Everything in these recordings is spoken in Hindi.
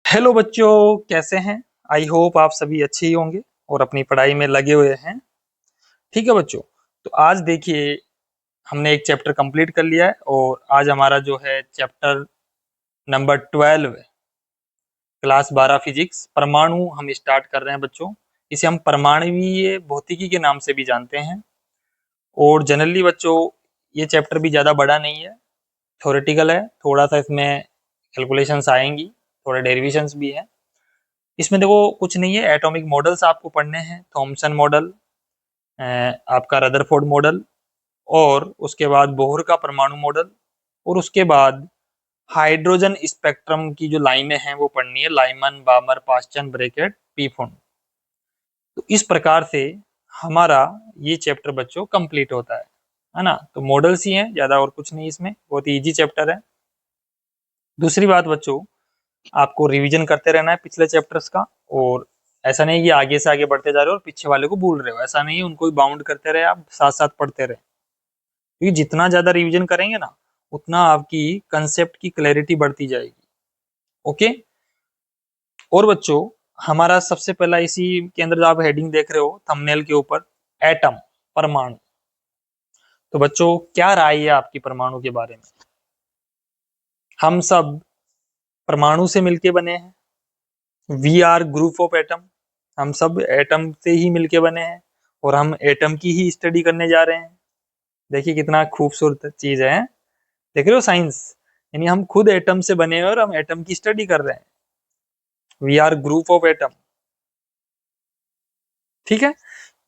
हेलो बच्चों, कैसे हैं। आई होप आप सभी अच्छे ही होंगे और अपनी पढ़ाई में लगे हुए हैं। ठीक है बच्चों, तो आज देखिए हमने एक चैप्टर कंप्लीट कर लिया है और आज हमारा जो है चैप्टर नंबर 12 क्लास 12 फिजिक्स परमाणु हम स्टार्ट कर रहे हैं बच्चों। इसे हम परमाणुीय भौतिकी के नाम से भी जानते हैं। और जनरली बच्चों ये चैप्टर भी ज़्यादा बड़ा नहीं है, थ्योरेटिकल है, थोड़ा सा इसमें कैलकुलेशंस आएंगी, थोड़े डेरिवेशंस भी हैं। इसमें देखो कुछ नहीं है, एटॉमिक मॉडल्स आपको पढ़ने हैं। थॉमसन मॉडल, आपका रदरफोर्ड मॉडल, और उसके बाद बोहर का परमाणु मॉडल, और उसके बाद हाइड्रोजन स्पेक्ट्रम की जो लाइनें हैं वो पढ़नी है, लाइमन, बामर, पास्चन, ब्रैकेट, पीफोन। तो इस प्रकार से हमारा ये चैप्टर बच्चों कंप्लीट होता है ना। तो मॉडल्स ही हैं, ज्यादा और कुछ नहीं, इसमें बहुत ही इजी चैप्टर है। दूसरी बात बच्चों, आपको रिवीजन करते रहना है पिछले चैप्टर्स का। और ऐसा नहीं कि आगे से आगे बढ़ते जा रहे हो और पीछे वाले को भूल रहे हो, ऐसा नहीं है। उनको भी बाउंड करते रहे, आप साथ साथ पढ़ते रहे, क्योंकि जितना ज्यादा रिवीजन करेंगे ना उतना आपकी कंसेप्ट की क्लैरिटी बढ़ती जाएगी। ओके। और बच्चों हमारा सबसे पहला इसी के अंदर जो आप हेडिंग देख रहे हो थंबनेल के ऊपर, एटम, परमाणु। तो बच्चों क्या राय है आपकी परमाणु के बारे में। हम सब परमाणु से मिलके बने हैं। We are group of atom. हम सब एटम से ही मिलके बने हैं और हम एटम की ही स्टडी करने जा रहे हैं। देखिए कितना खूबसूरत चीज है। देख रहे हो साइंस, यानी हम खुद एटम से बने हैं और हम एटम की स्टडी कर रहे हैं। We are group of atom. ठीक है।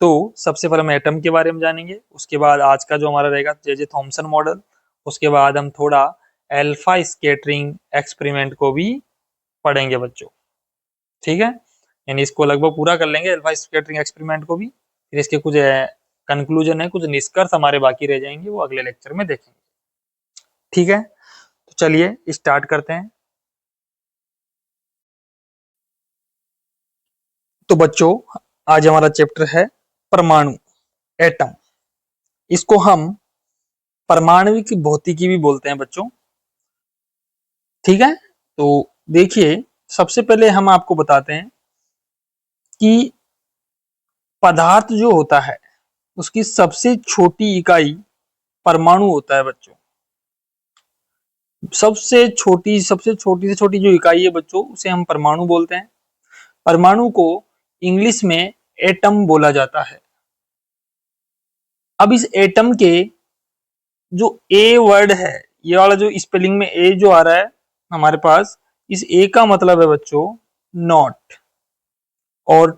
तो सबसे पहले हम एटम के बारे में जानेंगे, उसके बाद आज का जो हमारा रहेगा जे जे थॉमसन मॉडल, उसके बाद हम थोड़ा एल्फा स्कैटरिंग एक्सपेरिमेंट को भी पढ़ेंगे बच्चों। ठीक है, यानी इसको लगभग पूरा कर लेंगे अल्फा स्कैटरिंग एक्सपेरिमेंट को भी। फिर इसके कुछ कंक्लूजन है, कुछ निष्कर्ष हमारे बाकी रह जाएंगे, वो अगले लेक्चर में देखेंगे। ठीक है, तो चलिए स्टार्ट करते हैं। तो बच्चों आज हमारा चैप्टर है परमाणु, एटम। इसको हम परमाणविक भौतिकी भी बोलते हैं बच्चों। ठीक है, तो देखिए सबसे पहले हम आपको बताते हैं कि पदार्थ जो होता है उसकी सबसे छोटी इकाई परमाणु होता है बच्चों। सबसे छोटी से छोटी जो इकाई है बच्चों उसे हम परमाणु बोलते हैं। परमाणु को इंग्लिश में एटम बोला जाता है। अब इस एटम के जो ए वर्ड है, ये वाला जो स्पेलिंग में ए जो आ रहा है हमारे पास, इस ए का मतलब है बच्चों नॉट। और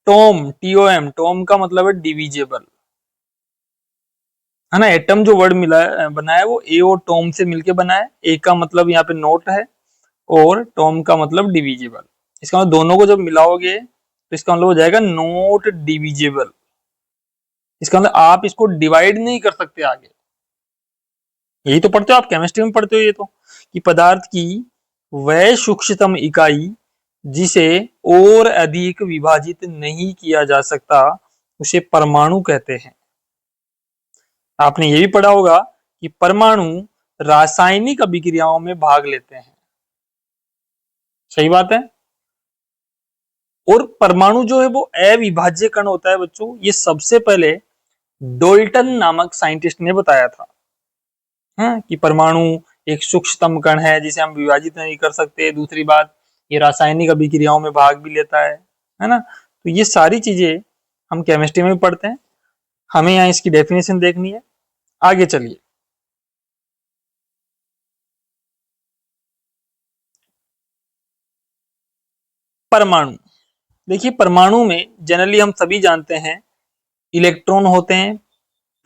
टॉम, टीओएम, टॉम का मतलब है डिविजिबल, है ना। एटम जो वर्ड मिला है, बना है, वो ए और टॉम से मिलके बना है। ए का मतलब यहाँ पे नोट है और टॉम का मतलब डिविजिबल। इसका मतलब दोनों को जब मिलाओगे तो इसका मतलब हो जाएगा नोट डिविजिबल। इसका मतलब आप इसको डिवाइड नहीं कर सकते आगे। यही तो पढ़ते हो आप, केमिस्ट्री में पढ़ते हो ये तो, कि पदार्थ की वह सूक्ष्मतम इकाई जिसे और अधिक विभाजित नहीं किया जा सकता उसे परमाणु कहते हैं। आपने ये भी पढ़ा होगा कि परमाणु रासायनिक अभिक्रियाओं में भाग लेते हैं। सही बात है। और परमाणु जो है वो अविभाज्य कण होता है बच्चों। ये सबसे पहले डोल्टन नामक साइंटिस्ट ने बताया था, हाँ, कि परमाणु एक सूक्ष्मतम कण है जिसे हम विभाजित नहीं कर सकते। दूसरी बात, ये रासायनिक अभिक्रियाओं में भाग भी लेता है ना। तो ये सारी चीजें हम केमिस्ट्री में भी पढ़ते हैं। हमें यहाँ इसकी डेफिनेशन देखनी है। आगे चलिए। परमाणु, देखिए परमाणु में जनरली हम सभी जानते हैं इलेक्ट्रॉन होते हैं,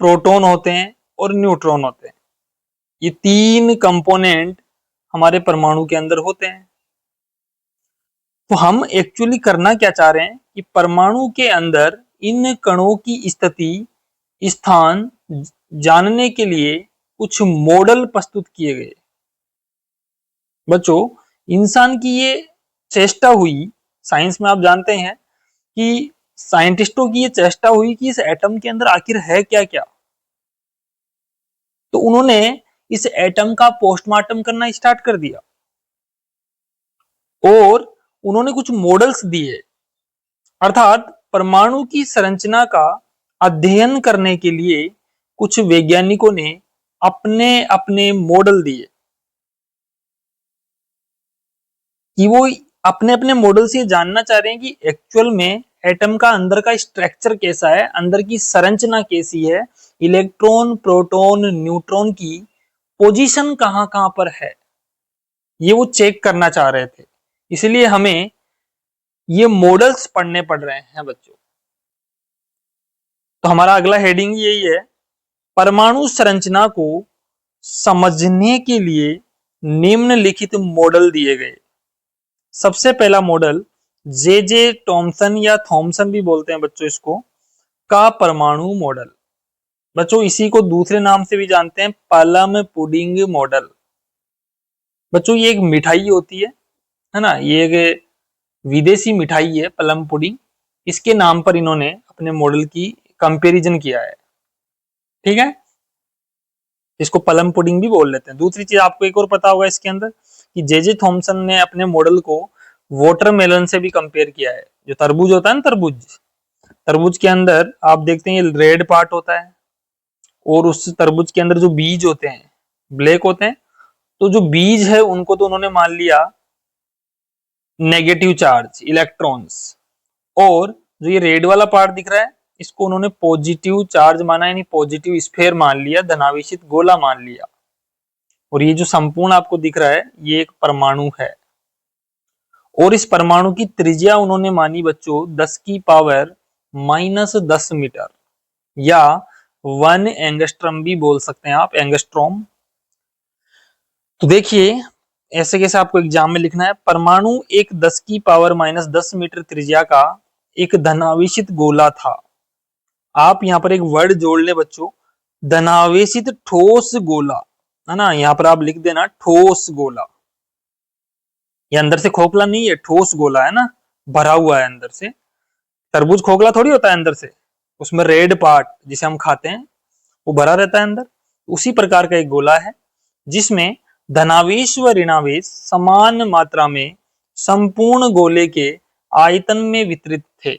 प्रोटॉन होते हैं और न्यूट्रॉन होते हैं। ये तीन कंपोनेंट हमारे परमाणु के अंदर होते हैं। तो हम एक्चुअली करना क्या चाह रहे हैं कि परमाणु के अंदर इन कणों की स्थिति, स्थान जानने के लिए कुछ मॉडल प्रस्तुत किए गए। बच्चों इंसान की ये चेष्टा हुई, साइंस में आप जानते हैं कि साइंटिस्टों की ये चेष्टा हुई कि इस एटम के अंदर आखिर है क्या क्या। तो उन्होंने इस एटम का पोस्टमार्टम करना स्टार्ट कर दिया और उन्होंने कुछ मॉडल्स दिए, अर्थात परमाणु की संरचना का अध्ययन करने के लिए कुछ वैज्ञानिकों ने अपने अपने मॉडल दिए कि वो अपने अपने मॉडल से जानना चाह रहे हैं कि एक्चुअल में एटम का अंदर का स्ट्रक्चर कैसा है, अंदर की संरचना कैसी है, इलेक्ट्रॉन प्रोटॉन न्यूट्रॉन की पोजीशन कहां कहां पर है, ये वो चेक करना चाह रहे थे। इसलिए हमें ये मॉडल्स पढ़ने पड़ रहे हैं बच्चों। तो हमारा अगला हेडिंग यही है, परमाणु संरचना को समझने के लिए निम्नलिखित मॉडल दिए गए। सबसे पहला मॉडल जे जे टॉमसन या थॉमसन भी बोलते हैं बच्चों इसको, का परमाणु मॉडल। बच्चों इसी को दूसरे नाम से भी जानते हैं, प्लम पुडिंग मॉडल। बच्चों ये एक मिठाई होती है ना, ये एक विदेशी मिठाई है प्लम पुडिंग, इसके नाम पर इन्होंने अपने मॉडल की कंपैरिजन किया है। ठीक है, इसको प्लम पुडिंग भी बोल लेते हैं। दूसरी चीज आपको एक और पता होगा इसके अंदर कि जे जे थॉमसन ने अपने मॉडल को वाटरमेलन से भी कंपेयर किया है। जो तरबूज होता है ना, तरबूज, तरबूज के अंदर आप देखते हैं ये रेड पार्ट होता है और उस तरबूज के अंदर जो बीज होते हैं ब्लैक होते हैं। तो जो बीज है उनको तो उन्होंने मान लिया नेगेटिव चार्ज इलेक्ट्रॉन्स, और जो ये रेड वाला पार्ट दिख रहा है इसको उन्होंने पॉजिटिव चार्ज माना, यानी पॉजिटिव स्फीयर मान लिया, धनावेशित गोला मान लिया। और ये जो संपूर्ण आपको दिख रहा है ये एक परमाणु है, और इस परमाणु की त्रिज्या उन्होंने मानी बच्चों 10 की पावर -10 मीटर, या 1 एंगस्ट्रॉम भी बोल सकते हैं आप, एंगस्ट्रॉम। तो देखिए ऐसे कैसे आपको एग्जाम में लिखना है, परमाणु एक 10 की पावर -10 मीटर त्रिज्या का एक धनावेशित गोला था। आप यहाँ पर एक वर्ड जोड़ ले बच्चों, धनावेशित ठोस गोला, है ना, यहाँ पर आप लिख देना ठोस गोला। ये अंदर से खोखला नहीं है, ठोस गोला है ना, भरा हुआ है अंदर से। तरबूज खोखला थोड़ी होता है अंदर से, उसमें रेड पार्ट जिसे हम खाते हैं वो भरा रहता है अंदर। उसी प्रकार का एक गोला है जिसमें धनावेश व ऋणावेश समान मात्रा में संपूर्ण गोले के आयतन में वितरित थे।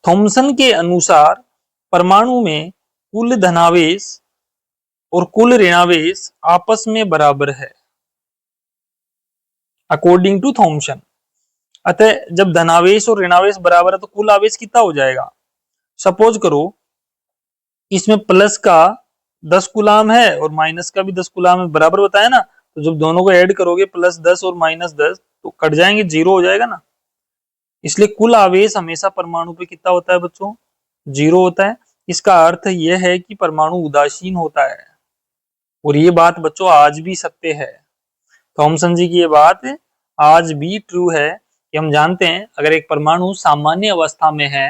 थॉमसन के अनुसार परमाणु में कुल धनावेश और कुल ऋणावेश आपस में बराबर है, अकॉर्डिंग टू थॉमसन। अतः जब धनावेश और ऋणावेश बराबर है तो कुल आवेश कितना हो जाएगा। सपोज करो इसमें प्लस का 10 कूलाम है और माइनस का भी 10 कूलाम है, बराबर बताया ना, तो जब दोनों को ऐड करोगे +10 और -10 तो कट जाएंगे, 0 हो जाएगा ना। इसलिए कुल आवेश हमेशा परमाणु पे कितना होता है बच्चों, 0 होता है। इसका अर्थ यह है कि परमाणु उदासीन होता है, और ये बात बच्चों आज भी सत्य है। थॉमसन जी की ये बात आज भी ट्रू है कि हम जानते हैं अगर एक परमाणु सामान्य अवस्था में है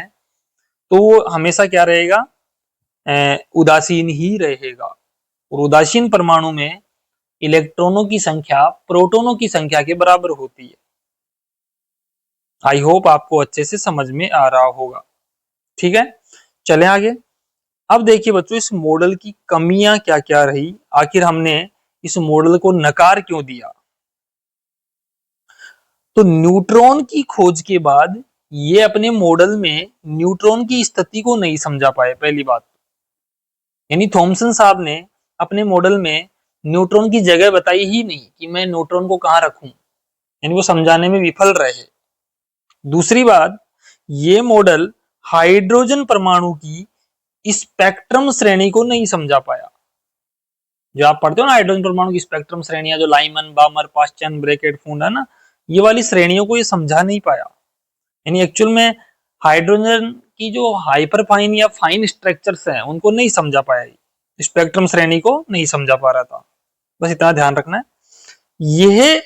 तो वो हमेशा क्या रहेगा, उदासीन ही रहेगा। और उदासीन परमाणु में इलेक्ट्रॉनों की संख्या प्रोटॉनों की संख्या के बराबर होती है। आई होप आपको अच्छे से समझ में आ रहा होगा। ठीक है, चले आगे। अब देखिए बच्चों इस मॉडल की कमियां क्या क्या रही, आखिर हमने इस मॉडल को नकार क्यों दिया। तो न्यूट्रॉन की खोज के बाद ये अपने मॉडल में न्यूट्रॉन की स्थिति को नहीं समझा पाए, पहली बात। यानी थॉमसन साहब ने अपने मॉडल में न्यूट्रॉन की जगह बताई ही नहीं कि मैं न्यूट्रॉन को कहां रखूं, यानी वो समझाने में विफल रहे। दूसरी बात, ये मॉडल हाइड्रोजन परमाणु की स्पेक्ट्रम श्रेणी को नहीं समझा पाया। जो आप पढ़ते हो ना हाइड्रोजन परमाणु की स्पेक्ट्रम श्रेणियां, जो लाइमन बामर पास्चन ब्रैकेट फूंड है ना, ये वाली श्रेणियों को ये समझा नहीं पाया। यानी एक्चुअल में हाइड्रोजन की जो हाइपर फाइन या फाइन स्ट्रक्चर्स हैं उनको नहीं समझा पाया, स्पेक्ट्रम श्रेणी को नहीं समझा पा रहा था। बस इतना ध्यान रखना है। यह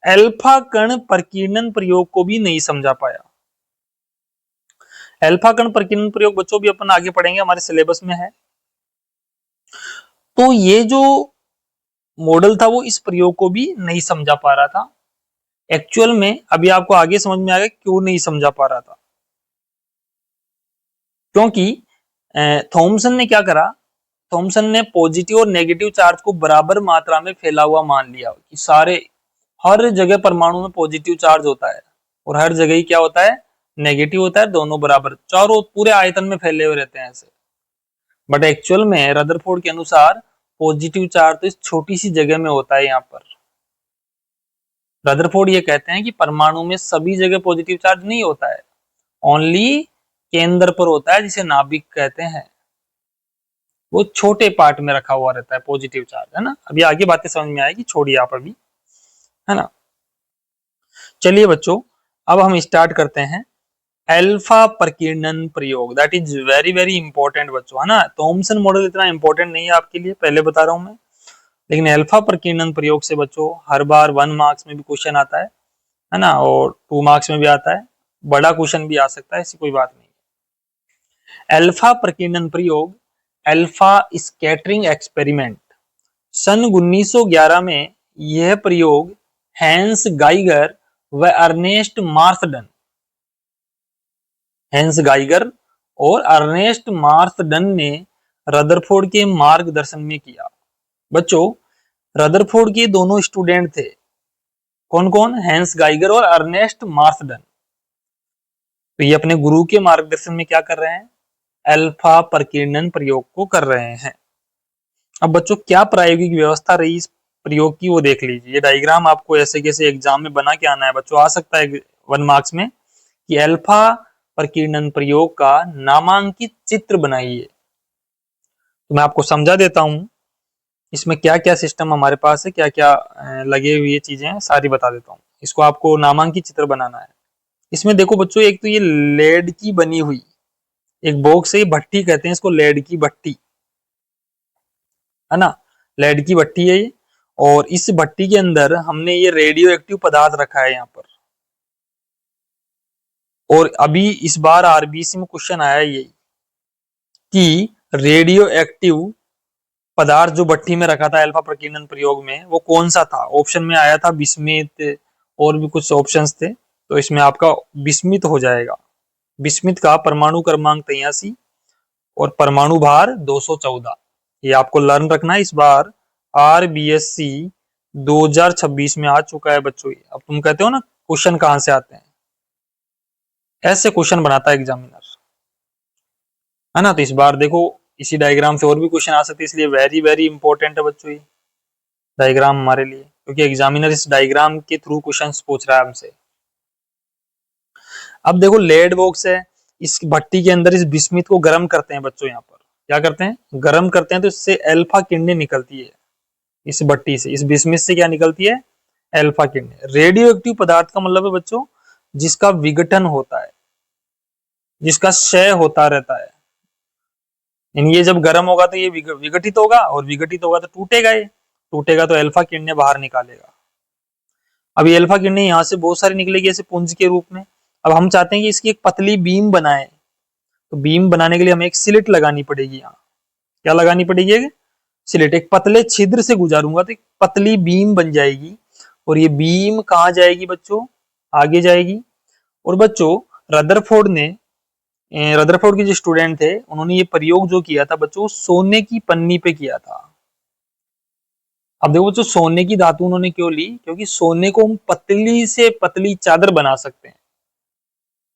अल्फा कण प्रकीर्णन प्रयोग को भी नहीं समझा पाया। अल्फा कण प्रकीर्णन प्रयोग बच्चों भी अपन आगे पढ़ेंगे, हमारे सिलेबस में है। तो ये जो मॉडल था वो इस प्रयोग को भी नहीं समझा पा रहा था। एक्चुअल में अभी आपको आगे समझ में आएगा क्यों नहीं समझा पा रहा था। क्योंकि थॉमसन ने क्या करा, थॉमसन ने पॉजिटिव और नेगेटिव चार्ज को बराबर मात्रा में फैला हुआ मान लिया कि सारे हर जगह परमाणु में पॉजिटिव चार्ज होता है और हर जगह ही क्या होता है, नेगेटिव होता है, दोनों बराबर चारों पूरे आयतन में फैले हुए रहते हैं ऐसे। बट एक्चुअल में रदरफोर्ड के अनुसार पॉजिटिव चार्ज तो इस छोटी सी जगह में होता है। यहाँ पर रदरफोर्ड ये कहते हैं कि परमाणु में सभी जगह पॉजिटिव चार्ज नहीं होता है, ओनली केंद्र पर होता है, जिसे नाभिक कहते हैं। वो छोटे पार्ट में रखा हुआ रहता है पॉजिटिव चार्ज, है ना। अभी आगे बातें समझ में आएगी, छोड़िए आप अभी, है ना। चलिए बच्चों, अब हम स्टार्ट करते हैं अल्फा प्रकीर्णन प्रयोग। That is very very important बच्चों, है ना। थॉमसन मॉडल इतना इंपॉर्टेंट नहीं है आपके लिए, पहले बता रहा हूं मैं, लेकिन अल्फा प्रकीर्णन प्रयोग से बच्चों हर बार 1 मार्क्स में भी क्वेश्चन आता है ना, और 2 मार्क्स में भी आता है, बड़ा क्वेश्चन भी आ सकता है, ऐसी कोई बात नहीं। अल्फा प्रकीर्णन प्रयोग, अल्फा स्कैटरिंग एक्सपेरिमेंट, सन 1911 में यह प्रयोग हैंस गाइगर व अर्नेस्ट मार्सडन, हैंस गाइगर और अर्नेस्ट मार्सडन ने रदरफोर्ड के मार्गदर्शन में किया। बच्चों, रदरफोर्ड के दोनों स्टूडेंट थे, कौन कौन, हैंस गाइगर और अर्नेस्ट मार्सडन। तो ये अपने गुरु के मार्गदर्शन में क्या कर रहे हैं, अल्फा प्रकीर्णन प्रयोग को कर रहे हैं। अब बच्चों क्या प्रायोगिक व्यवस्था रही इस प्रयोग की, वो देख लीजिए। ये डायग्राम आपको ऐसे कैसे एग्जाम में बना के आना है बच्चों, आ सकता है 1 मार्क्स में, कि अल्फा प्रकीर्णन प्रयोग का नामांकित चित्र बनाइए। तो मैं आपको समझा देता हूं इसमें क्या क्या सिस्टम हमारे पास है, क्या क्या लगे हुए चीजें हैं, सारी बता देता हूँ। इसको आपको नामांकित चित्र बनाना है। इसमें देखो बच्चों, एक तो ये लेड की बनी हुई एक बॉक्स है, भट्टी कहते हैं इसको, लेड की भट्टी, है ना, लेड की भट्टी है ये। और इस भट्टी के अंदर हमने ये रेडियो एक्टिव पदार्थ रखा है यहाँ पर। और अभी इस बार आरबीसी में क्वेश्चन आया यही कि रेडियो एक्टिव पदार्थ जो भट्टी में रखा था अल्फा प्रकीर्णन प्रयोग में, वो कौन सा था। ऑप्शन में आया था बिस्मित, और भी कुछ ऑप्शंस थे, तो इसमें आपका बिस्मित हो जाएगा। बिस्मित का परमाणु क्रमांक 83 और परमाणु भार 214। ये आपको लर्न रखना है, इस बार आरबीएससी 2026 में आ चुका है बच्चों। अब तुम कहते हो ना क्वेश्चन कहां से आते हैं, ऐसे क्वेश्चन बनाता है एग्जामिनर, है ना। तो इस बार देखो इसी डायग्राम से और भी क्वेश्चन आ सकते हैं, इसलिए वेरी वेरी इंपॉर्टेंट है बच्चों ये डायग्राम हमारे लिए, क्योंकि एग्जामिनर इस डायग्राम के थ्रू क्वेश्चंस पूछ रहा है हमसे। अब देखो लेड बॉक्स है, इस भट्टी के अंदर इस बिस्मित को गर्म करते हैं बच्चों। यहाँ पर क्या करते हैं, गर्म करते हैं, तो इससे अल्फा किरणें निकलती है। इस भट्टी से, इस बिस्मित से क्या निकलती है, अल्फा किरणें। रेडियो एक्टिव पदार्थ का मतलब है बच्चों जिसका विघटन होता है, जिसका क्षय होता रहता है। यानी ये जब गर्म होगा तो ये विघटित होगा, और विघटित होगा तो टूटेगा, ये टूटेगा तो अल्फा किरणें बाहर निकालेगा। अब ये अल्फा किरणें यहाँ से बहुत सारी निकलेगी ऐसे पुंज के रूप में। अब हम चाहते हैं कि इसकी एक पतली बीम बनाए, तो बीम बनाने के लिए हमें एक स्लिट लगानी पड़ेगी। यहाँ क्या लगानी पड़ेगी, एक स्लिट, एक पतले छिद्र से गुजारूंगा तो एक पतली बीम बन जाएगी। और ये बीम कहाँ जाएगी बच्चों, आगे जाएगी। और बच्चों रदरफोर्ड के जो स्टूडेंट थे, उन्होंने ये प्रयोग जो किया था बच्चों, सोने की पन्नी पे किया था। अब देखो बच्चों, सोने की धातु उन्होंने क्यों ली, क्योंकि सोने को हम पतली से पतली चादर बना सकते हैं,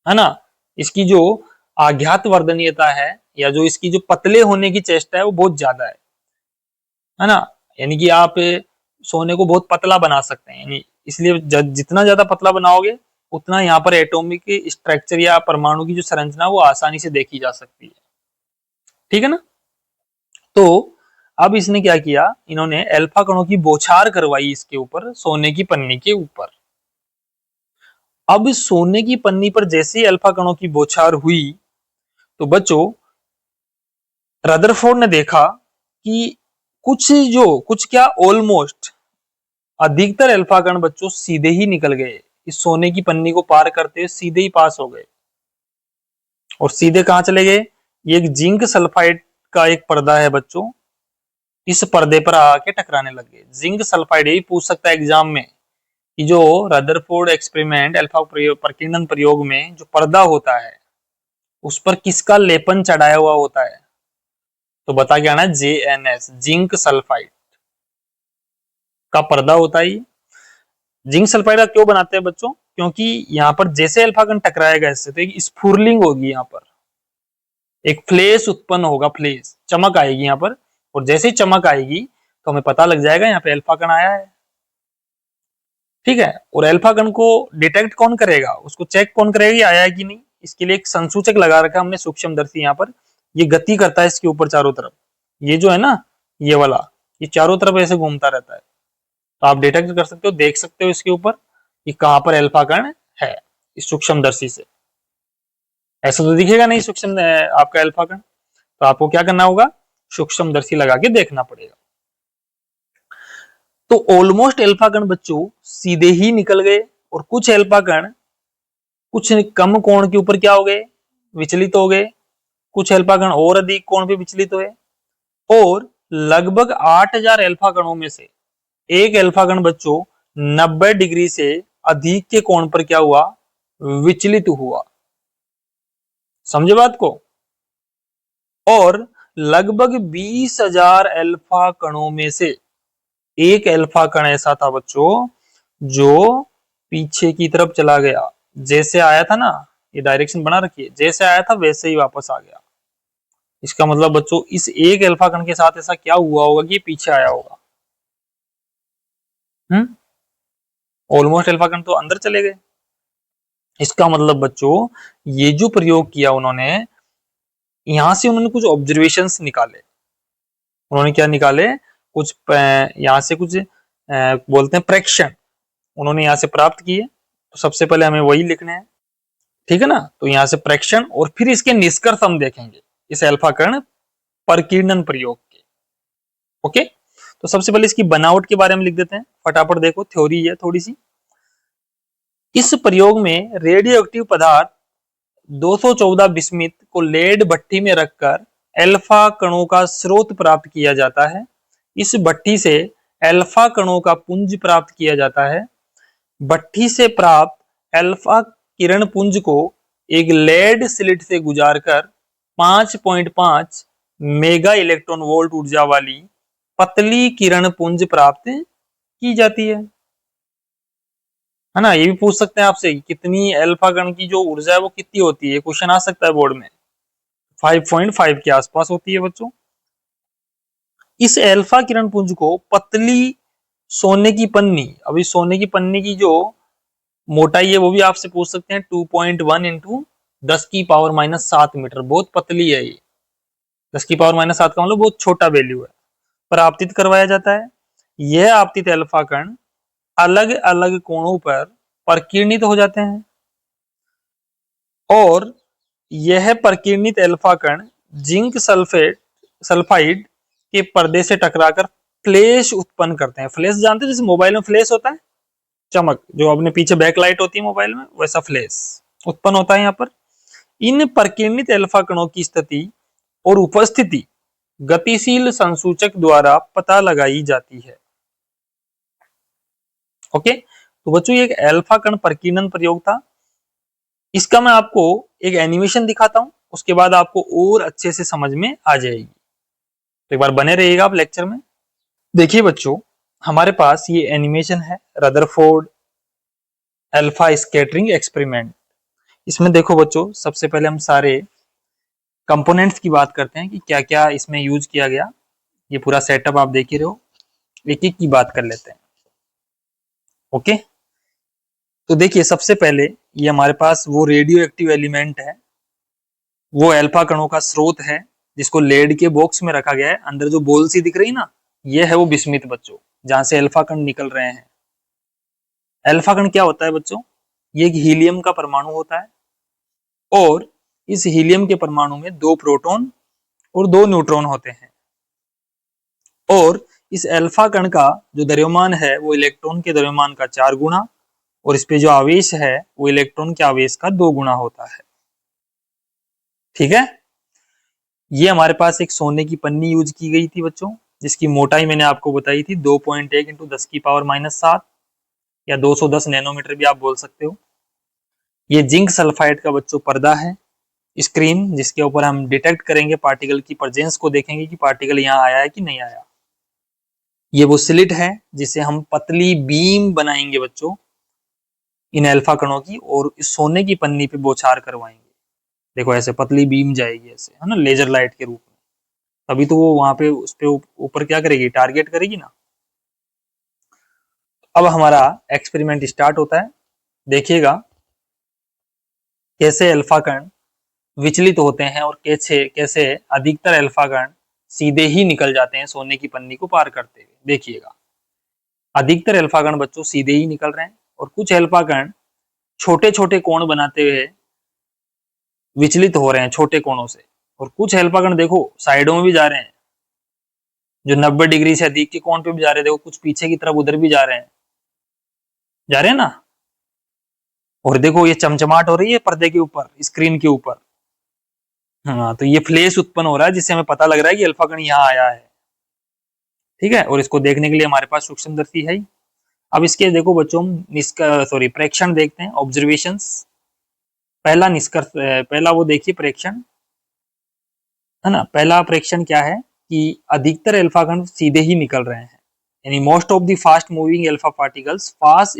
है ना। इसकी जो आघात वर्धनीयता है, या जो इसकी जो पतले होने की चेष्टा है, वो बहुत ज्यादा है ना। यानी कि आप सोने को बहुत पतला बना सकते हैं, यानी इसलिए जितना ज्यादा पतला बनाओगे उतना यहाँ पर एटॉमिक स्ट्रक्चर या परमाणु की जो संरचना वो आसानी से देखी जा सकती है, ठीक है ना। तो अब इसने क्या किया, इन्होंने अल्फा कणों की बौछार करवाई इसके ऊपर, सोने की पन्नी के ऊपर। अब सोने की पन्नी पर जैसे ही अल्फा कणों की बौछार हुई, तो बच्चों रदरफोर्ड ने देखा कि कुछ क्या ऑलमोस्ट अधिकतर अल्फा कण बच्चों सीधे ही निकल गए, इस सोने की पन्नी को पार करते हुए सीधे ही पास हो गए। और सीधे कहां चले गए, ये एक जिंक सल्फाइड का एक पर्दा है बच्चों, इस पर्दे पर आके टकराने लग गए। जिंक सल्फाइड, यही पूछ सकता है एग्जाम में कि जो रदरफोर्ड एक्सपेरिमेंट अल्फा प्रकीर्णन प्रयोग में जो पर्दा होता है उस पर किसका लेपन चढ़ाया हुआ होता है, तो बता के आना, JNS, जिंक सल्फाइड का पर्दा होता है। जिंक सल्फाइड का क्यों बनाते हैं बच्चों? क्योंकि यहाँ पर जैसे अल्फा कण टकराएगा इससे तो एक स्फुरलिंग होगी, यहाँ पर एक फ्लैश उत्पन्न होगा, फ्लैश चमक आएगी यहाँ पर, और जैसे ही चमक आएगी तो हमें पता लग जाएगा यहाँ पे अल्फा कण आया है। ठीक है, और अल्फा कण को डिटेक्ट कौन करेगा, उसको चेक कौन करेगा ये आया है कि नहीं, इसके लिए एक संसूचक लगा रखा है हमने सूक्ष्मदर्शी यहाँ पर, ये गति करता है इसके ऊपर चारों तरफ, ये जो है ना ये वाला, ये चारों तरफ ऐसे घूमता रहता है, तो आप डिटेक्ट कर सकते हो, देख सकते हो इसके ऊपर कि कहां पर अल्फा कण है इस सूक्ष्मदर्शी से। ऐसा तो दिखेगा नहीं सूक्ष्म आपका अल्फा कण, तो आपको क्या करना होगा, सूक्ष्मदर्शी लगा के देखना पड़ेगा। तो ऑलमोस्ट अल्फा कण बच्चों सीधे ही निकल गए, और कुछ अल्फा कण कुछ कम कोण के ऊपर क्या हो गए, विचलित हो गए, कुछ अल्फा कण और अधिक कोण पे विचलित हुए, और लगभग 8000 अल्फा कणों में से एक अल्फा कण बच्चों 90 डिग्री से अधिक के कोण पर क्या हुआ, विचलित हुआ। समझे बात को? और लगभग 20,000 अल्फा कणों में से एक अल्फा कण ऐसा था बच्चों जो पीछे की तरफ चला गया, जैसे आया था ना, ये डायरेक्शन बना रखिए, जैसे आया था वैसे ही वापस आ गया। इसका मतलब बच्चों इस एक अल्फा कण के साथ ऐसा क्या हुआ होगा कि पीछे आया होगा। ऑलमोस्ट अल्फा कण तो अंदर चले गए। इसका मतलब बच्चों ये जो प्रयोग किया उन्होंने, यहां से उन्होंने कुछ ऑब्जर्वेशंस निकाले। उन्होंने क्या निकाले, कुछ यहां से कुछ बोलते हैं प्रेक्षण उन्होंने यहां से प्राप्त किए। तो सबसे पहले हमें वही लिखने हैं, ठीक है ना। तो यहां से प्रेक्षण और फिर इसके निष्कर्ष हम देखेंगे इस अल्फा कण परकीर्णन प्रयोग के। ओके, तो सबसे पहले इसकी बनावट के बारे में लिख देते हैं, फटाफट देखो, थ्योरी है थोड़ी सी। इस प्रयोग में रेडियो एक्टिव पदार्थ 214 बिस्मित को लेड भट्टी में रखकर अल्फा कणों का स्रोत प्राप्त किया जाता है। इस भट्टी से अल्फा कणों का पुंज प्राप्त किया जाता है। भट्टी से प्राप्त अल्फा किरण पुंज को एक लेड स्लिट से गुजारकर 5.5 मेगा इलेक्ट्रॉन वोल्ट ऊर्जा वाली पतली किरण पुंज प्राप्त की जाती है ना। ये भी पूछ सकते हैं आपसे कितनी अल्फा कण की जो ऊर्जा है वो कितनी होती है, क्वेश्चन आ सकता है बोर्ड में। 5.5 के आसपास होती है बच्चों। इस अल्फा किरण पुंज को पतली सोने की पन्नी, अभी सोने की पन्नी की जो मोटाई है वो भी आपसे पूछ सकते हैं, 2.1 इंटू 10⁻⁷ मीटर, बहुत पतली है ये। 10⁻⁷ का मतलब बहुत छोटा वैल्यू है, पर आपतित करवाया जाता है। यह आपतित अल्फा कण अलग अलग कोणों पर प्रकीर्णित हो जाते हैं, और यह प्रकीर्णित अल्फा कण जिंक सल्फाइड के पर्दे से टकराकर फ्लैश उत्पन्न करते हैं। फ्लैश जानते हैं, जैसे मोबाइल में फ्लैश होता है, चमक जो अपने पीछे बैकलाइट होती है मोबाइल में, वैसा फ्लैश उत्पन्न होता है यहाँ पर। इन प्रकीर्णित अल्फा कणों की स्थिति और उपस्थिति गतिशील संसूचक द्वारा पता लगाई जाती है। ओके, तो बच्चों ये एक अल्फा कण प्रकीर्णन प्रयोग था। इसका मैं आपको एक एनिमेशन दिखाता हूं, उसके बाद आपको और अच्छे से समझ में आ जाएगी। तो एक बार बने रहिएगा आप लेक्चर में। देखिए बच्चों, हमारे पास ये एनिमेशन है रदरफोर्ड अल्फा स्कैटरिंग एक्सपेरिमेंट। इसमें देखो बच्चों, सबसे पहले हम सारे कंपोनेंट्स की बात करते हैं कि क्या क्या इसमें यूज किया गया। ये पूरा सेटअप आप देख ही रहे हो, एक एक की बात कर लेते हैं। ओके, तो देखिए सबसे पहले ये हमारे पास वो रेडियो एक्टिव एलिमेंट है, वो अल्फा कणों का स्रोत है जिसको लेड के बॉक्स में रखा गया है। अंदर जो बॉल सी दिख रही ना, ये है वो बिस्मित बच्चों, जहां से अल्फा कण निकल रहे हैं। अल्फा कण क्या होता है बच्चों, ये एक हीलियम का परमाणु होता है, और इस हीलियम के परमाणु में 2 प्रोटॉन और 2 न्यूट्रॉन होते हैं। और इस अल्फा कण का जो द्रव्यमान है वो इलेक्ट्रॉन के द्रव्यमान का 4 गुना, और इस पे जो आवेश है वो इलेक्ट्रॉन के आवेश का 2 गुना होता है। ठीक है, ये हमारे पास एक सोने की पन्नी यूज की गई थी बच्चों, जिसकी मोटाई मैंने आपको बताई थी 2.1 इंटू 10⁻⁷ या 210 नैनोमीटर भी आप बोल सकते हो। ये जिंक सल्फाइड का बच्चों पर्दा है, स्क्रीन, जिसके ऊपर हम डिटेक्ट करेंगे पार्टिकल की प्रेजेंस को, देखेंगे कि पार्टिकल यहाँ आया है कि नहीं आया। ये वो स्लिट है जिसे हम पतली बीम बनाएंगे बच्चों इन अल्फा कणों की, और इस सोने की पन्नी पे बौछार करवाएंगे। देखो ऐसे पतली बीम जाएगी ऐसे, है ना, लेजर लाइट के रूप में। तभी तो वो वहां पे उस पे ऊपर क्या करेगी, टारगेट करेगी ना। अब हमारा एक्सपेरिमेंट स्टार्ट होता है। देखिएगा कैसे अल्फा कण विचलित होते हैं और कैसे कैसे अधिकतर अल्फा कण सीधे ही निकल जाते हैं सोने की पन्नी को पार करते हुए। देखिएगा अधिकतर अल्फा कण बच्चों सीधे ही निकल रहे हैं, और कुछ अल्फा कण छोटे छोटे कोण बनाते हुए विचलित हो रहे हैं छोटे कोणों से, और कुछ अल्फा कण देखो साइडों में भी जा रहे हैं, जो 90 डिग्री से अधिक के कोण पे भी जा रहे हैं। देखो कुछ पीछे की तरफ उधर भी जा रहे हैं ना। और देखो ये चमचमाट हो रही है पर्दे के ऊपर, स्क्रीन के ऊपर। हाँ, तो ये फ्लैश उत्पन्न हो रहा है जिससे हमें पता लग रहा है कि अल्फा कण यहाँ आया है। ठीक है, और इसको देखने के लिए हमारे पास सूक्ष्मदर्शी है ही। अब इसके देखो बच्चों हम प्रेक्षण देखते हैं, ऑब्जर्वेशंस। पहला निष्कर्ष, पहला वो देखिए प्रेक्षण, है ना। पहला प्रेक्षण क्या है कि अधिकतर अल्फा कण सीधे ही निकल रहे हैं, यानी most of the fast moving alpha particles pass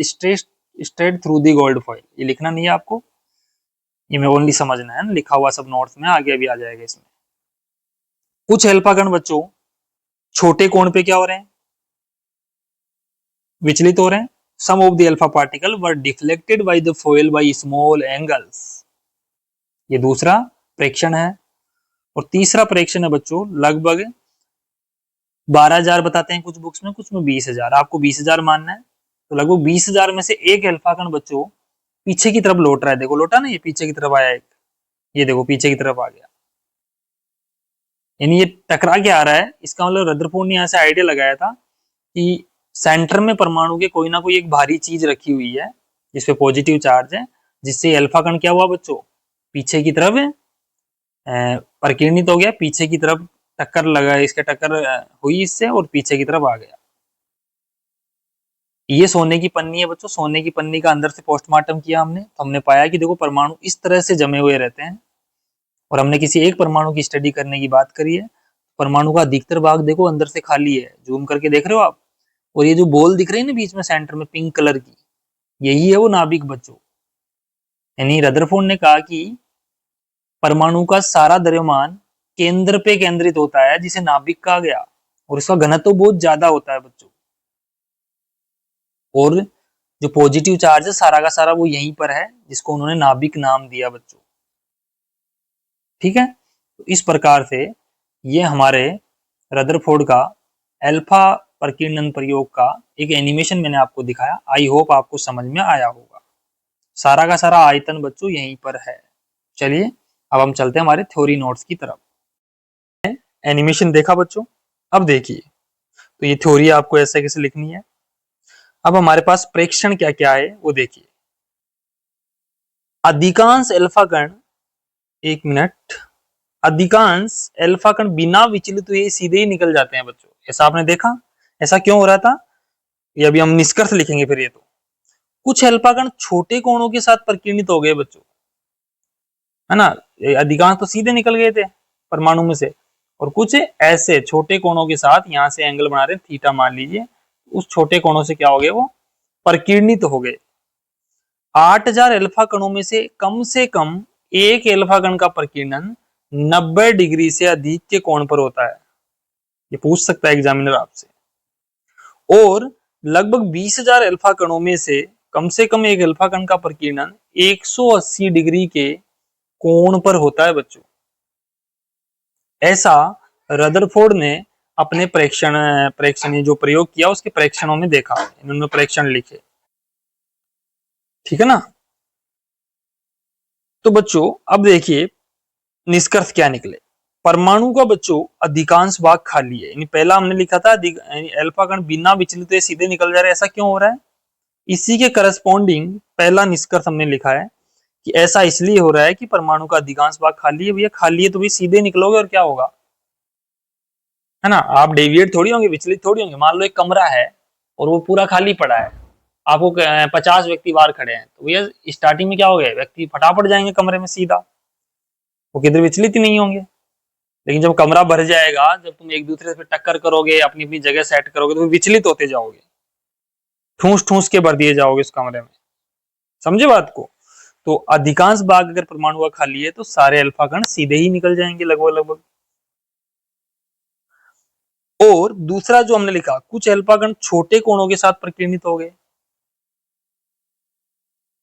straight through the gold foil. ये लिखना नहीं है आपको, ये में ओनली समझना है ना, लिखा हुआ सब नोट्स में आगे भी आ जाएगा इसमें। कुछ अल्फा कण बच्चों छोटे कोण पे क्या हो रहे हैं, विचलित हो रहे हैं। Some of the alpha particle were deflected by the foil by small angles. ये दूसरा प्रेक्षण है। और तीसरा प्रेक्षण है बच्चों, लगभग 12,000 बताते हैं कुछ बुक्स में, कुछ में 20,000। आपको 20,000 मानना है, तो लगभग 20,000 में से एक अल्फा कण बच्चों पीछे की तरफ लौट रहा है। देखो लौटा ना, ये पीछे की तरफ आया एक, ये देखो पीछे की तरफ आ गया, यानी ये टकरा के आ रहा है। इसका मतलब रदरफोर्ड ने यहाँ से आइडिया लगाया था कि सेंटर में परमाणु के कोई ना कोई एक भारी चीज रखी हुई है जिसपे पॉजिटिव चार्ज है, जिससे अल्फा कण क्या हुआ बच्चों, पीछे की तरफ परिकीर्णित हो गया, पीछे की तरफ टक्कर लगा, इसके टक्कर हुई इससे और पीछे की तरफ आ गया। ये सोने की पन्नी है बच्चों। सोने की पन्नी का अंदर से पोस्टमार्टम किया हमने, तो हमने पाया कि देखो परमाणु इस तरह से जमे हुए रहते हैं। और हमने किसी एक परमाणु की स्टडी करने की बात करी है। परमाणु का अधिकतर भाग देखो अंदर से खाली है, जूम करके देख रहे हो आप। और ये जो बॉल दिख रही है ना बीच में सेंटर में पिंक कलर की, यही है वो नाभिक बच्चों। यानी रदरफोर्ड ने कहा कि परमाणु का सारा द्रव्यमान केंद्र पे केंद्रित होता है, जिसे नाभिक कहा गया, और इसका घनत्व बहुत ज्यादा होता है बच्चों। और जो पॉजिटिव चार्ज है सारा का सारा वो यहीं पर है, जिसको उन्होंने नाभिक नाम दिया बच्चों। ठीक है, तो इस प्रकार से ये हमारे रदरफोर्ड का अल्फा प्रकीर्णन प्रयोग का एक एनिमेशन मैंने आपको दिखाया। आई होप आपको समझ में आया होगा। सारा का सारा आयतन बच्चों यहीं पर है। चलिए अब हम चलते हैं हमारे थ्योरी नोट्स की तरफ। एनिमेशन देखा बच्चों, अब देखिए तो ये थ्योरी आपको ऐसे कैसे लिखनी है। अब हमारे पास प्रेक्षण क्या क्या है वो देखिए। अधिकांश अल्फा कण, एक मिनट, अधिकांश अल्फा कण बिना विचलित हुए सीधे ही निकल जाते हैं बच्चों। ऐसा आपने देखा, ऐसा क्यों हो रहा था, ये अभी हम निष्कर्ष लिखेंगे फिर। ये तो कुछ अल्फा कण छोटे कोणों के साथ प्रकीर्णित हो गए बच्चों, है ना। अधिकांश तो सीधे निकल गए थे परमाणु में से, और कुछ ऐसे छोटे कोणों के साथ, यहां से एंगल बना रहे थीटा मान लीजिए, उस छोटे कोणों से क्या हो गए, वो प्रकीर्णित हो गए। 8,000 अल्फा कणों में से कम एक अल्फा कण का प्रकीर्णन 90 डिग्री से अधिक के कोण पर होता है। ये पूछ सकता है एग्जामिनर आपसे। और लगभग 20,000 अल्फा कणों में से कम एक अल्फा कण का प्रकीर्णन 180 डिग्री के कोण पर होता है बच्चों। ऐसा रदरफोर्ड ने अपने प्रेक्षण जो प्रयोग किया उसके प्रेक्षणों में देखा। इन्होंने प्रेक्षण लिखे, ठीक है ना। तो बच्चों अब देखिए निष्कर्ष क्या निकले। परमाणु का बच्चों अधिकांश भाग खाली है, यानी पहला हमने लिखा था अल्फा कण बिना विचलित हुए सीधे निकल जा रहे हैं। ऐसा क्यों हो रहा है, इसी के करस्पॉन्डिंग पहला निष्कर्ष हमने लिखा है कि ऐसा इसलिए हो रहा है कि परमाणु का अधिकांश भाग खाली है। भैया खाली है तो भी सीधे निकलोगे और क्या होगा, है ना। आप डेविएट थोड़ी होंगे, विचलित थोड़ी होंगे। मान लो एक कमरा है और वो पूरा खाली पड़ा है, आपको 50 व्यक्ति बाहर खड़े हैं, तो भैया स्टार्टिंग में क्या हो गया, व्यक्ति फटाफट जाएंगे कमरे में सीधा, वो किधर विचलित ही नहीं होंगे। लेकिन जब कमरा भर जाएगा, जब तुम एक दूसरे से टक्कर करोगे, अपनी अपनी जगह सेट करोगे, तो विचलित होते जाओगे, ठूस ठूस के भर दिए जाओगे उस कमरे में। समझे बात को? तो अधिकांश भाग अगर परमाणु का खाली है तो सारे अल्फा कण सीधे ही निकल जाएंगे लगभग लगभग। और दूसरा जो हमने लिखा, कुछ अल्फा कण छोटे कोणों के साथ प्रकीर्णित हो गए।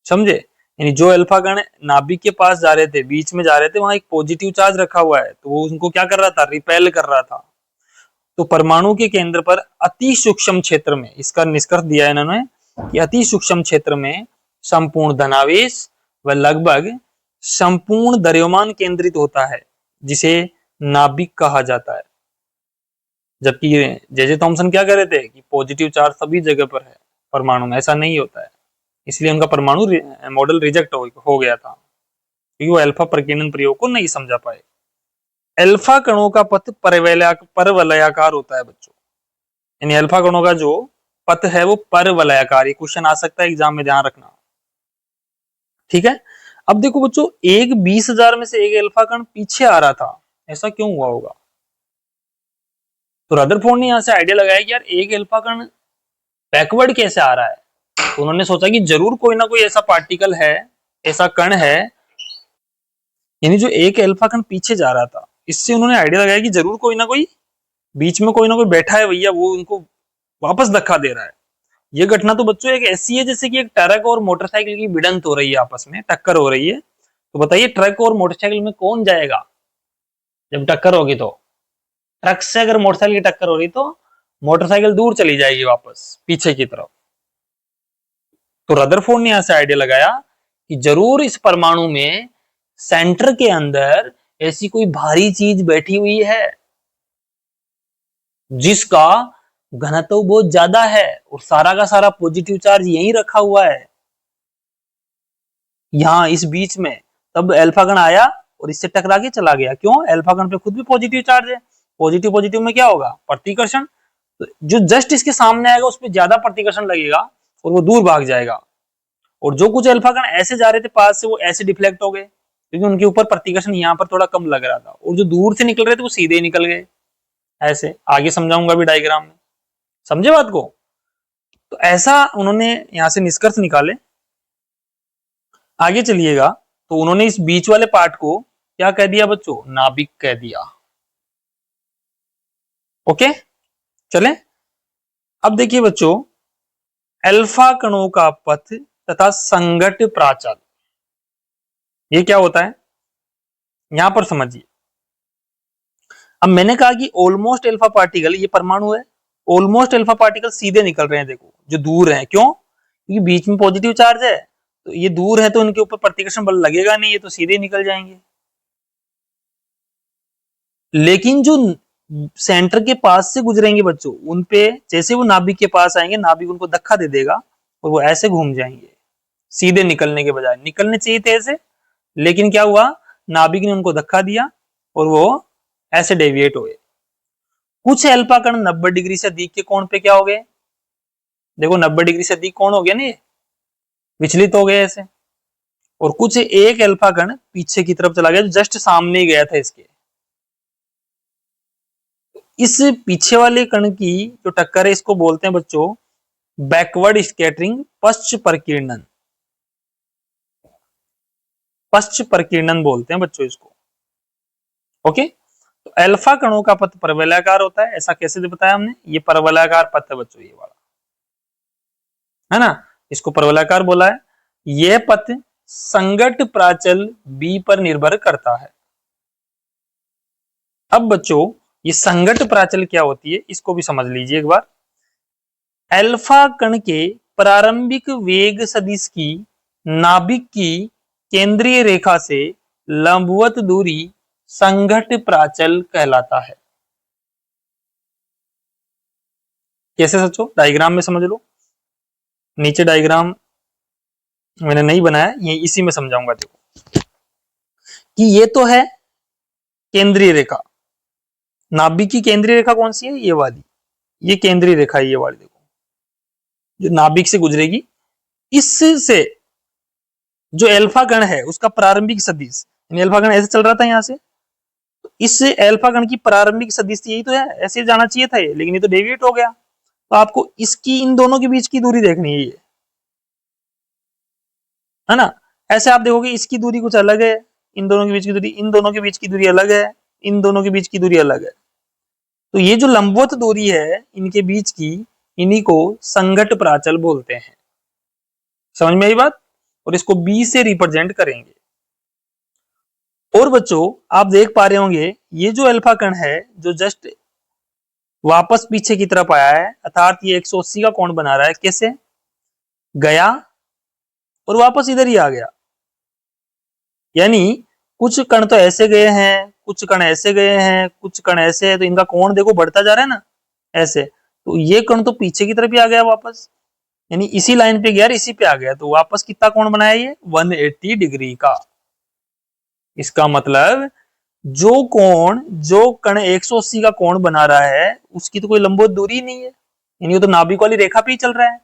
समझे? यानी जो अल्फा कण नाभिक के पास जा रहे थे, बीच में जा रहे थे, वहां एक पॉजिटिव चार्ज रखा हुआ है, तो वो उनको क्या कर रहा था? रिपेल कर रहा था। तो परमाणु के केंद्र पर अति सूक्ष्म क्षेत्र में, इसका निष्कर्ष दिया है इन्होंने कि अति सूक्ष्म क्षेत्र में संपूर्ण धनावेश व लगभग संपूर्ण द्रव्यमान केंद्रित होता है, जिसे नाभिक कहा जाता है। जबकि जे थॉमसन क्या कह रहे थे कि पॉजिटिव चार्ज सभी जगह पर है, परमाणु में ऐसा नहीं होता है। इसलिए उनका परमाणु मॉडल रिजेक्ट हो गया था, क्योंकि वो अल्फा प्रकीर्णन प्रयोग को नहीं समझा पाए। अल्फा कणों का पथ परवलयाकार होता है बच्चों। यानी अल्फा कणों का जो पथ है वो परवलयाकार। ये क्वेश्चन आ सकता है एग्जाम में, ध्यान रखना। ठीक है। अब देखो बच्चों, एक 20,000 में से एक अल्फा कण पीछे आ रहा था, ऐसा क्यों हुआ होगा? तो रदरफोर्ड ने यहां से आइडिया लगाया कि यार एक अल्फा कण बैकवर्ड कैसे आ रहा है। तो उन्होंने सोचा कि जरूर कोई ना कोई ऐसा पार्टिकल है, ऐसा कण है, यानी जो एक अल्फा कण पीछे जा रहा था। इससे उन्होंने आइडिया लगाया कि जरूर कोई ना कोई बीच में कोई ना कोई बैठा है भैया, वो उनको वापस धक्का दे रहा है। ये घटना तो बच्चों एक ऐसी है जैसे कि एक ट्रक और मोटरसाइकिल की भिड़ंत हो रही है, आपस में टक्कर हो रही है। तो बताइए ट्रक और मोटरसाइकिल में कौन जाएगा जब टक्कर होगी? तो ट्रक से अगर मोटरसाइकिल की टक्कर हो रही तो मोटरसाइकिल दूर चली जाएगी वापस पीछे की तरफ। तो रदरफोर्ड ने यहां से आइडिया लगाया कि जरूर इस परमाणु में सेंटर के अंदर ऐसी कोई भारी चीज बैठी हुई है जिसका घनत्व बहुत ज्यादा है और सारा का सारा पॉजिटिव चार्ज यहीं रखा हुआ है, यहां इस बीच में। तब अल्फा कण आया और इससे टकरा के चला गया। क्यों? अल्फा कण पे खुद भी पॉजिटिव चार्ज है। पॉजिटिव पॉजिटिव में क्या होगा? प्रतिकर्षण। तो जो जस्ट इसके सामने आएगा उस पर ज्यादा प्रतिकर्षण लगेगा और वो दूर भाग जाएगा। और जो कुछ अल्फा कण ऐसे जा रहे थे पास से, वो ऐसे डिफ्लेक्ट हो गए, क्योंकि उनके ऊपर प्रतिकर्षण यहाँ पर थोड़ा कम लग रहा था। और जो दूर से निकल रहे थे वो सीधे ही निकल गए। ऐसे आगे समझाऊंगा भी डायग्राम में। समझे बात को? तो ऐसा उन्होंने यहां से निष्कर्ष निकाले। आगे चलिएगा, तो उन्होंने इस बीच वाले पार्ट को क्या कह दिया बच्चों? नाभिक कह दिया। ओके, चलें। अब देखिए बच्चों, अल्फा कणों का पथ तथा संघट प्राचल, ये क्या होता है यहां पर समझिए। अब मैंने कहा कि ऑलमोस्ट अल्फा पार्टिकल, ये परमाणु है, ऑलमोस्ट अल्फा पार्टिकल सीधे निकल रहे हैं। देखो जो दूर है, क्यों? क्योंकि बीच में पॉजिटिव चार्ज है, तो ये दूर है तो इनके ऊपर प्रतिकर्षण बल लगेगा नहीं, ये तो सीधे निकल जाएंगे। लेकिन जो सेंटर के पास से गुजरेंगे बच्चों, उनपे जैसे वो नाभिक के पास आएंगे, नाभिक उनको धक्का दे देगा और वो ऐसे घूम जाएंगे, सीधे निकलने के बजाय। निकलने चाहिए थे ऐसे, लेकिन क्या हुआ? नाभिक ने उनको धक्का दिया और वो ऐसे डेविएट हुए। कुछ अल्फा कण 90 डिग्री से अधिक के कोण पे क्या हो गए? देखो 90 डिग्री से अधिक कोण हो गया ना, ये विचलित हो गए ऐसे। और कुछ एक अल्फा कण पीछे की तरफ चला गया, जो जस्ट सामने ही गया था इसके। इस पीछे वाले कण की जो टक्कर है, इसको बोलते हैं बच्चों बैकवर्ड स्कैटरिंग, पश्च प्रकीर्णन। पश्च प्रकीर्णन बोलते हैं बच्चों इसको। ओके, तो अल्फा कणों का पथ परवलयाकार होता है। ऐसा कैसे बताया हमने? ये परवलयाकार पथ है बच्चों, ये वाला है ना, इसको परवलयाकार बोला है। यह पथ संघट प्राचल बी पर निर्भर करता है। अब बच्चों ये संघट प्राचल क्या होती है, इसको भी समझ लीजिए एक बार। अल्फा कण के प्रारंभिक वेग सदिश की नाभिक की केंद्रीय रेखा से लंबवत दूरी संघट प्राचल कहलाता है। कैसे सचो? डायग्राम में समझ लो। नीचे डायग्राम मैंने नहीं बनाया, ये इसी में समझाऊंगा। देखो कि ये तो है केंद्रीय रेखा, नाभिक की केंद्रीय रेखा कौन सी है? ये वाली, ये केंद्रीय रेखा है, ये वाली देखो, जो नाभिक से गुजरेगी। इससे जो अल्फा कण है उसका प्रारंभिक सदिश, यानी अल्फा कण ऐसे चल रहा था यहां से, तो इस अल्फा कण की प्रारंभिक सदिश यही तो है, ऐसे जाना चाहिए था ये, लेकिन ये तो डेविएट हो गया। तो आपको इसकी इन दोनों के बीच की दूरी देखनी है ये, है ना। ऐसे आप देखोगे इसकी दूरी कुछ अलग है, इन दोनों के बीच की दूरी, इन दोनों के बीच की दूरी अलग है, इन दोनों के बीच की दूरी अलग है। तो ये जो लंबवत दूरी है इनके बीच की, इन्हीं को संघट प्राचल बोलते हैं। समझ में आई बात। और इसको बी से रिप्रेजेंट करेंगे। और बच्चों आप देख पा रहे होंगे ये जो अल्फा कण है जो जस्ट वापस पीछे की तरफ आया है, अर्थात ये 180 का कोण बना रहा है, कैसे गया और वापस इधर ही आ गया। यानी कुछ कण तो ऐसे गए हैं, कुछ कण ऐसे गए हैं, कुछ कण ऐसे है, तो इनका कोण देखो बढ़ता जा रहा है ना ऐसे। तो ये कण तो पीछे की तरफ ही आ गया वापस, यानी इसी लाइन पे गया, इसी पे आ गया, तो वापस कितना कोण बनाया ये 180 डिग्री का। इसका मतलब जो कण 180 का कोण बना रहा है उसकी तो कोई लंबवत दूरी ही नहीं है, यानी वो तो नाभिक वाली रेखा पे ही चल रहा है।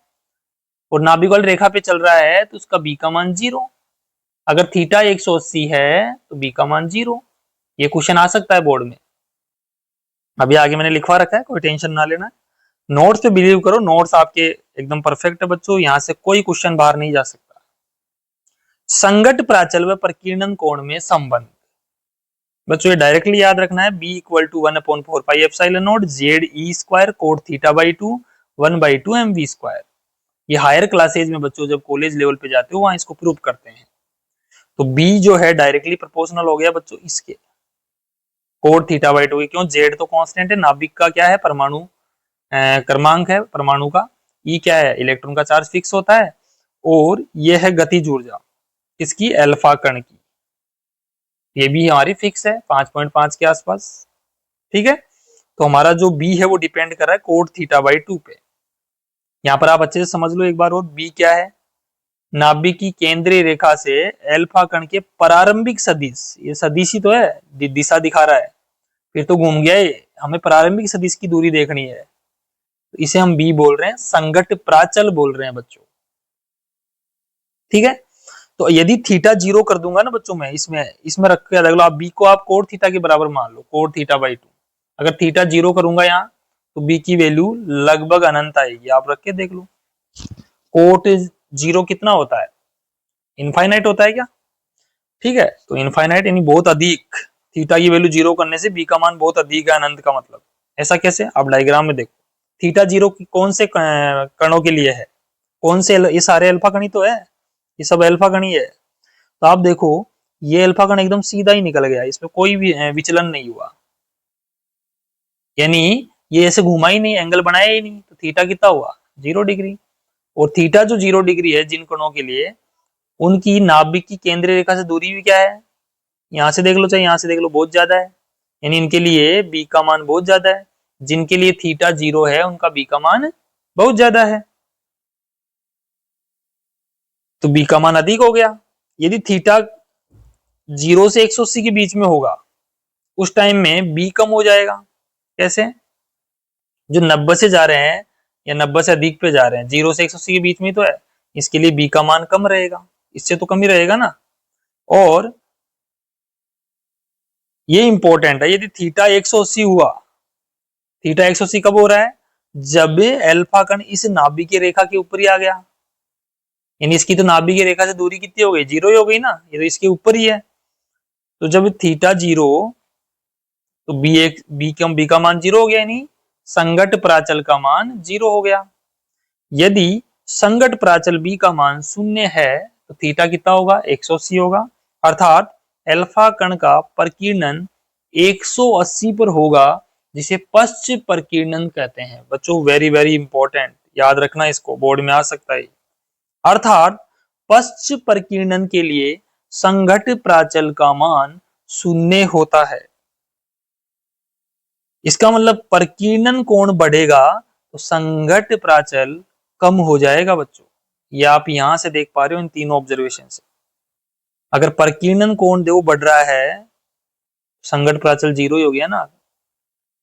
और नाभिक वाली रेखा पे चल रहा है तो उसका बी का मान 0। अगर थीटा 180 है तो बी का मान 0। ये क्वेश्चन आ सकता है बोर्ड में। अभी आगे मैंने लिखवा रखा है, कोई टेंशन ना लेना। नोट्स पे बिलीव करो, नोट्स आपके एकदम परफेक्ट है बच्चों, यहां से कोई क्वेश्चन बाहर नहीं जा सकता। संघट प्राचल व प्रकीर्णन कोण में संबंध। बच्चों ये डायरेक्टली याद रखना है, b equal to 1/4 pi epsilon naught zed e square cot theta by 2 1/2 mv square. ये हायर क्लासेज में बच्चों जब कॉलेज लेवल पे जाते हो वहां इसको प्रूव करते हैं। तो b जो है डायरेक्टली प्रोपोर्शनल हो गया बच्चों इसके कोट थीटा बाई 2। क्यों, जेड तो कांस्टेंट है, नाभिक का क्या है परमाणु क्रमांक है परमाणु का, ई क्या है इलेक्ट्रॉन का चार्ज फिक्स होता है, और ये है गतिज ऊर्जा इसकी अल्फा कण की, ये भी हमारी फिक्स है 5.5 के आसपास। ठीक है, तो हमारा जो बी है वो डिपेंड कर रहा है कोट थीटा बाई 2 पे। यहां पर आप अच्छे से समझ लो एक बार और, बी क्या है, नाभिक की केंद्रीय रेखा से अल्फा कण के प्रारंभिक सदिश, ये सदिश ही तो है, दिशा दिखा रहा है, फिर तो घूम गया ये, हमें प्रारंभिक सदिश की दूरी देखनी है, तो इसे हम बी बोल रहे हैं, संघट प्राचल बोल रहे हैं बच्चों। ठीक है, तो यदि थीटा 0 कर दूंगा ना बच्चों मैं इसमें रख के अलग लो, आप बी को आप कोट थीटा के बराबर मान लो, कोट थीटा बाई 2। अगर थीटा 0 करूंगा यहाँ तो बी की वैल्यू लगभग अनंत आएगी, आप रख के देख लो। कोट 0 कितना होता है, इनफाइनाइट होता है क्या। ठीक है, तो इनफाइनाइट यानी बहुत अधिक, थीटा की वैल्यू 0 करने से बी का मान बहुत अधिक है, अनंत का मतलब। ऐसा कैसे, आप डायग्राम में देखो, थीटा 0 कौन से कणों के लिए है, कौन से, ये सारे अल्फा कण ही तो है, ये सब अल्फा कण ही है। तो आप देखो ये अल्फा कण एकदम सीधा ही निकल गया, इसमें कोई भी विचलन नहीं हुआ, यानी ये ऐसे घुमा ही नहीं, एंगल बनाया ही नहीं, तो थीटा कितना हुआ 0 डिग्री। और थीटा जो 0 डिग्री है जिन कणों के लिए, उनकी नाभिक की केंद्रीय रेखा से दूरी भी क्या है, यहां से देख लो चाहे यहां से देख लो, बहुत ज्यादा है, यानी इनके लिए बी का मान बहुत ज्यादा है। जिनके लिए थीटा 0 है उनका बी का मान बहुत ज्यादा है, तो बी का मान अधिक हो गया। यदि थीटा 0 से 180 के बीच में होगा उस टाइम में बी कम हो जाएगा। कैसे, जो 90 से जा रहे हैं या 90 से अधिक पे जा रहे हैं, 0 से 180 के बीच में तो है, इसके लिए बी का मान कम रहेगा, इससे तो कम ही रहेगा ना। और ये इंपॉर्टेंट है, यदि थीटा 180 हुआ, थीटा 180 कब हो रहा है, जब अल्फा कण इस नाभिक की रेखा के ऊपर ही आ गया, यानी इसकी तो नाभिक की रेखा से दूरी कितनी हो गई, 0 ही हो गई ना, ये तो इसके ऊपर ही है। तो जब थीटा 0 तो बी का मान 0 हो गया, यानी संघट प्राचल का मान 0 हो गया। यदि संघट प्राचल बी का मान 0 है तो थीटा कितना होगा 180 होगा, अर्थात अल्फा कण का प्रकीर्णन 180 पर होगा, जिसे पश्च प्रकीर्णन कहते हैं। बच्चों वेरी वेरी इंपॉर्टेंट, याद रखना इसको, बोर्ड में आ सकता है। अर्थात पश्च प्रकीर्णन के लिए संघट प्राचल का मान 0 होता है। इसका मतलब प्रकीर्णन कोण बढ़ेगा तो संघट प्राचल कम हो जाएगा बच्चों, ये आप यहां से देख पा रहे हो इन तीनों ऑब्जर्वेशन से। अगर प्रकीर्णन कोण देखो बढ़ रहा है, संघट प्राचल 0 ही हो गया ना।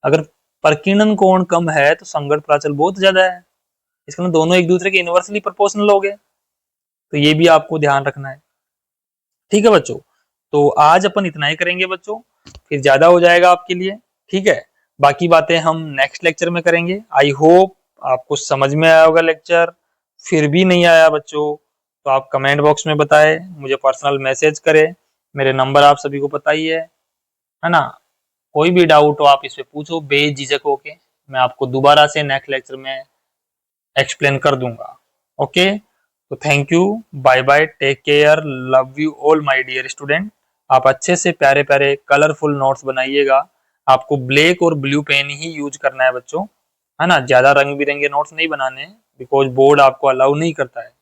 अगर प्रकीर्णन कोण कम है तो संघट प्राचल बहुत ज्यादा है, इसका मतलब दोनों एक दूसरे के इनवर्सली प्रोपोर्शनल हो गए, तो ये भी आपको ध्यान रखना है। ठीक है बच्चों, तो आज अपन इतना ही करेंगे बच्चों। फिर ज्यादा हो जाएगा आपके लिए। ठीक है, बाकी बातें हम नेक्स्ट लेक्चर में करेंगे। आई होप आपको समझ में आया होगा लेक्चर। फिर भी नहीं आया बच्चों तो आप कमेंट बॉक्स में बताएं, मुझे पर्सनल मैसेज करें, मेरे नंबर आप सभी को पता ही है ना। कोई भी डाउट हो आप इस पे पूछो बेझिझक होके, मैं आपको दोबारा से नेक्स्ट लेक्चर में एक्सप्लेन कर दूंगा। ओके, तो thank you, bye bye, take care, love you all my dear student. आप अच्छे से प्यारे प्यारे कलरफुल नोट्स बनाइएगा। आपको ब्लैक और ब्लू पेन ही यूज करना है बच्चों, है ना, ज्यादा रंग बिरंगे नोट्स नहीं बनाने, बिकॉज बोर्ड आपको अलाउ नहीं करता है।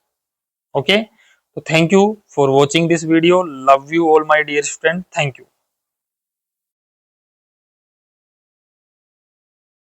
ओके, तो thank you for watching this video, love you all my dear student, thank you.